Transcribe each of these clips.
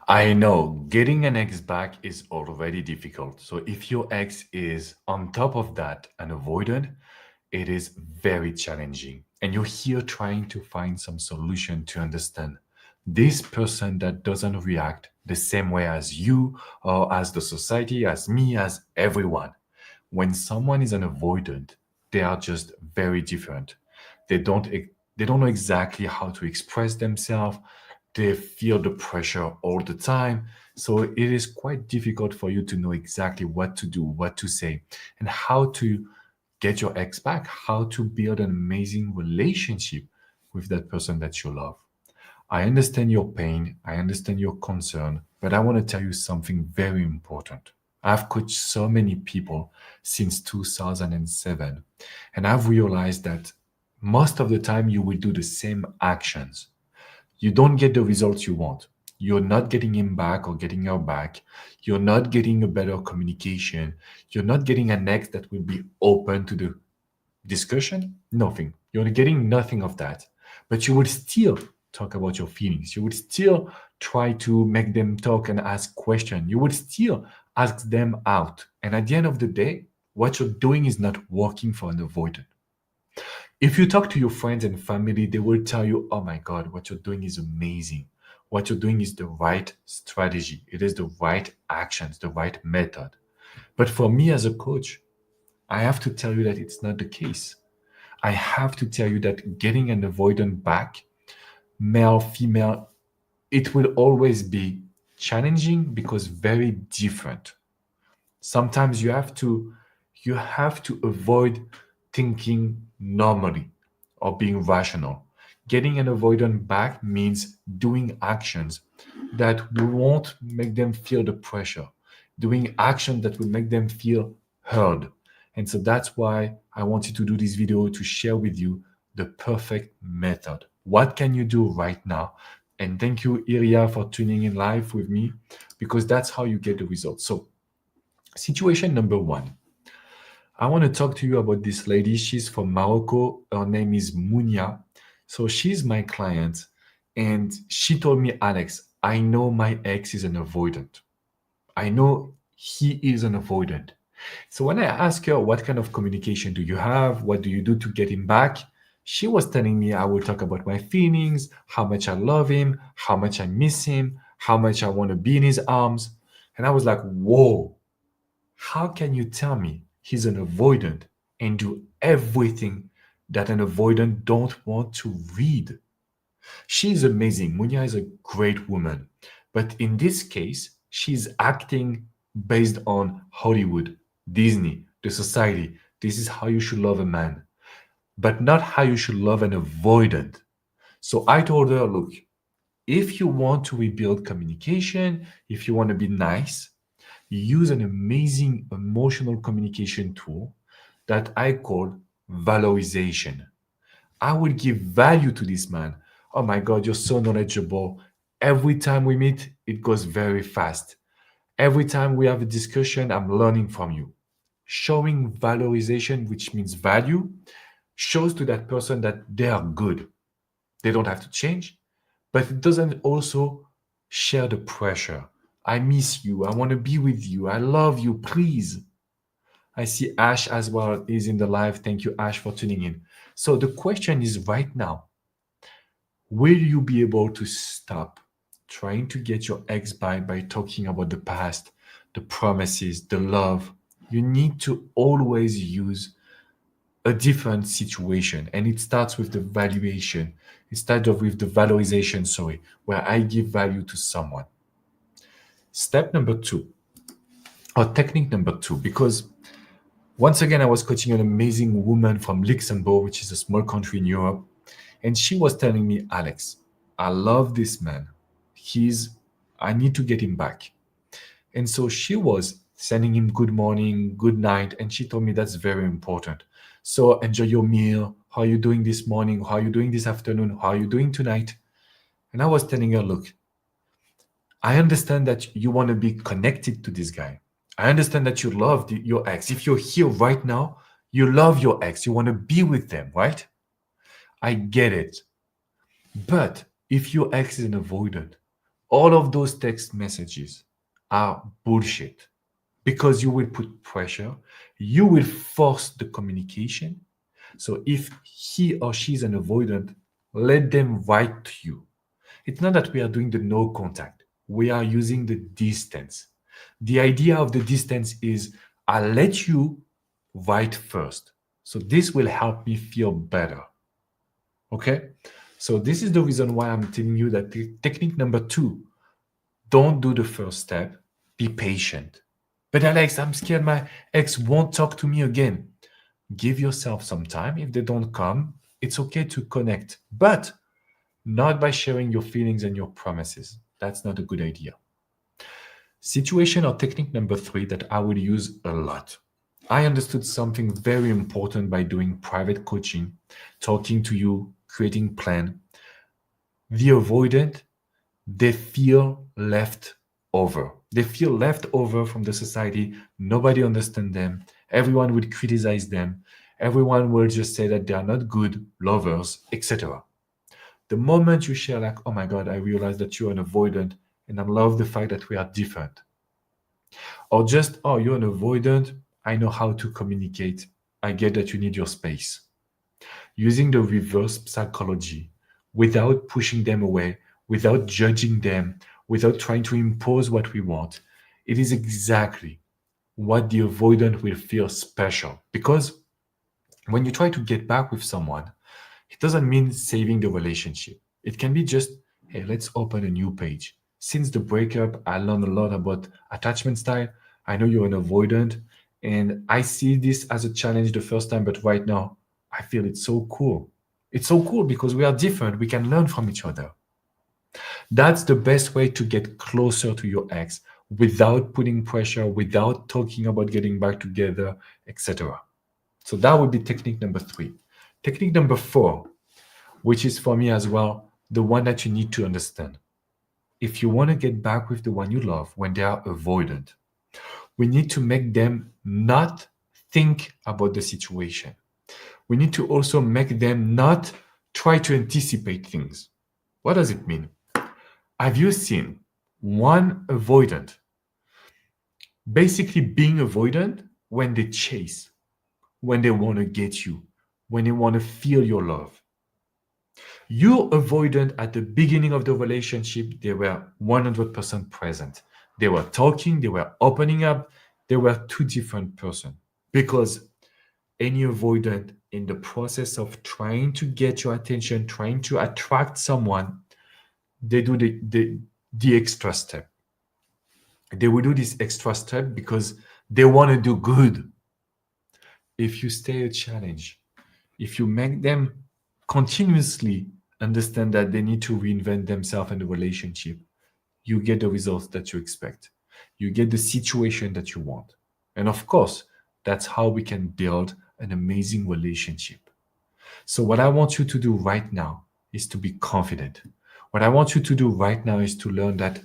I know getting an ex back is already difficult. So if your ex is on top of that and avoidant, it is very challenging. And you're here trying to find some solution to understand this person that doesn't react the same way as you or as the society, as me, as everyone. When someone is an avoidant, they are just very different. They don't they don't know exactly how to express themselves. They feel the pressure all the time. So it is quite difficult for you to know exactly what to do, what to say, and how to get your ex back, how to build an amazing relationship with that person that you love. I understand your pain, I understand your concern, but I want to tell you something very important. I've coached so many people since 2007, and I've realized that most of the time you will do the same actions. You don't get the results you want. You're not getting him back or getting her back. You're not getting a better communication. You're not getting an ex that will be open to the discussion, nothing. You're getting nothing of that. But you would still talk about your feelings. You would still try to make them talk and ask questions. You would still ask them out. And at the end of the day, what you're doing is not working for an avoidant. If you talk to your friends and family, they will tell you, oh my God, what you're doing is amazing. What you're doing is the right strategy. It is the right actions, the right method. But for me as a coach, I have to tell you that it's not the case. I have to tell you that getting an avoidant back, male, female, it will always be challenging because very different. Sometimes you have to avoid thinking normally or being rational. Getting an avoidant back means doing actions that won't make them feel the pressure, doing actions that will make them feel heard. And so that's why I wanted to do this video to share with you the perfect method. What can you do right now? And thank you, Iria, for tuning in live with me because that's how you get the results. So, situation number one. I want to talk to you about this lady. She's from Morocco. Her name is Munia. So she's my client. And she told me, Alex, I know my ex is an avoidant. I know he is an avoidant. So when I asked her, what kind of communication do you have? What do you do to get him back? She was telling me I will talk about my feelings, how much I love him, how much I miss him, how much I want to be in his arms. And I was like, whoa, how can you tell me he's an avoidant and do everything that an avoidant don't want to read? She's amazing. Munya is a great woman. But in this case, she's acting based on Hollywood, Disney, the society. This is how you should love a man, but not how you should love an avoidant. So I told her, look, if you want to rebuild communication, if you want to be nice, use an amazing emotional communication tool that I call valorization. I will give value to this man. Oh my God, you're so knowledgeable. Every time we meet, it goes very fast. Every time we have a discussion, I'm learning from you. Showing valorization, which means value, shows to that person that they are good. They don't have to change, but it doesn't also share the pressure. I miss you. I want to be with you. I love you. Please. I see Ash as well is in the live. Thank you, Ash, for tuning in. So the question is right now, will you be able to stop trying to get your ex by talking about the past, the promises, the love? You need to always use a different situation. And it starts with the valuation. It starts off with the valorization, sorry, where I give value to someone. Step number two, or technique number two, because once again, I was coaching an amazing woman from Luxembourg, which is a small country in Europe. And she was telling me, Alex, I love this man. I need to get him back. And so she was sending him good morning, good night. And she told me that's very important. So enjoy your meal. How are you doing this morning? How are you doing this afternoon? How are you doing tonight? And I was telling her, look, I understand that you want to be connected to this guy. I understand that you love your ex. If you're here right now, you love your ex. You want to be with them, right? I get it. But if your ex is an avoidant, All of those text messages are bullshit because you will put pressure, you will force the communication. So if he or she is an avoidant, let them write to you. It's not that we are doing the no contact, we are using the distance. The idea of the distance is I'll let you write first. So this will help me feel better. Okay? So this is the reason why I'm telling you that technique number two, don't do the first step, be patient. But Alex, I'm scared my ex won't talk to me again. Give yourself some time. If they don't come, it's okay to connect, but not by sharing your feelings and your promises. That's not a good idea. Situation or technique number three that I would use a lot. I understood something very important by doing private coaching, talking to you, creating plan. The avoidant, they feel left over. They feel left over from the society. Nobody understands them. Everyone would criticize them. Everyone will just say that they are not good lovers, etc. The moment you share, like, oh my God, I realize that you're an avoidant and I love the fact that we are different. Or just, oh, you're an avoidant. I know how to communicate. I get that you need your space. Using the reverse psychology without pushing them away, without judging them, without trying to impose what we want, it is exactly what the avoidant will feel special. Because when you try to get back with someone, it doesn't mean saving the relationship. It can be just, hey, let's open a new page. Since the breakup, I learned a lot about attachment style. I know you're an avoidant, and I see this as a challenge the first time, but right now, I feel it's so cool. It's so cool because we are different. We can learn from each other. That's the best way to get closer to your ex without putting pressure, without talking about getting back together, etc. So that would be technique number three. Technique number four, which is for me as well, the one that you need to understand. If you want to get back with the one you love when they are avoidant, we need to make them not think about the situation. We need to also make them not try to anticipate things. What does it mean? Have you seen one avoidant basically being avoidant when they chase, when they want to get you, when they want to feel your love? You avoidant at the beginning of the relationship, they were 100% present. They were talking, they were opening up, they were two different persons. Because any avoidant in the process of trying to get your attention, trying to attract someone, they do the extra step. They will do this extra step because they want to do good. If you stay a challenge, if you make them continuously understand that they need to reinvent themselves in the relationship, you get the results that you expect. You get the situation that you want. And of course, that's how we can build an amazing relationship. So, what I want you to do right now is to be confident. What I want you to do right now is to learn that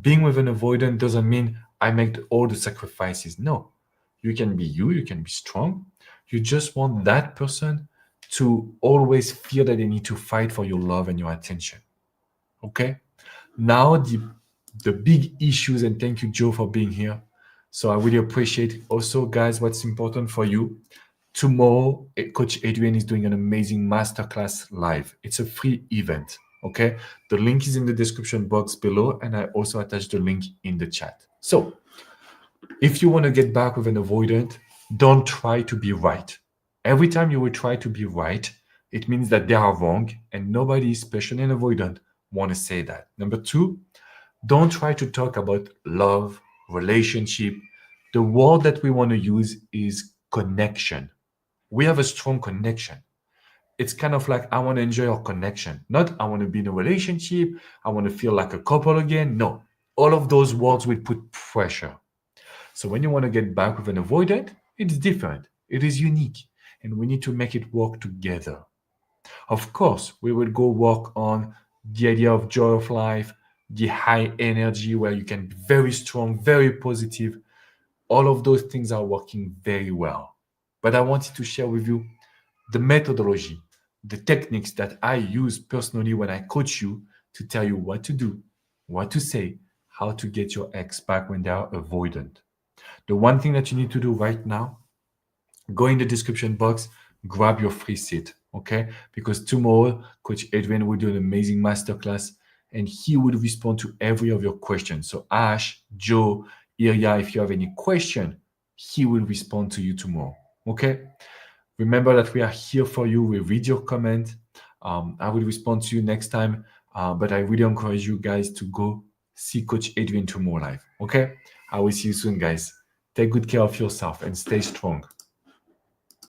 being with an avoidant doesn't mean I make all the sacrifices. No, you can be you can be strong. You just want that person to always feel that they need to fight for your love and your attention. Okay? Now, the big issues, and thank you, Joe, for being here. So I really appreciate also, guys, what's important for you. Tomorrow, Coach Adrian is doing an amazing masterclass live. It's a free event. Okay. The link is in the description box below, and I also attached the link in the chat. So if you want to get back with an avoidant, don't try to be right. Every time you will try to be right, it means that they are wrong, and nobody, especially an avoidant, want to say that. Number two, don't try to talk about love, relationship. The word that we want to use is connection. We have a strong connection. It's kind of like, I want to enjoy our connection, not I want to be in a relationship, I want to feel like a couple again. No, all of those words will put pressure. So when you want to get back with an avoidant, it's different, it is unique, and we need to make it work together. Of course, we will go work on the idea of joy of life, the high energy where you can be very strong, very positive. All of those things are working very well. But I wanted to share with you the methodology, the techniques that I use personally when I coach you to tell you what to do, what to say, how to get your ex back when they are avoidant. The one thing that you need to do right now, go in the description box, grab your free seat, okay? Because tomorrow, Coach Adrian will do an amazing masterclass and he will respond to every of your questions. So Ash, Joe, Ilya, if you have any question, he will respond to you tomorrow, okay? Remember that we are here for you. We read your comment. I will respond to you next time. But I really encourage you guys to go see Coach Adrian tomorrow live. Okay? I will see you soon, guys. Take good care of yourself and stay strong.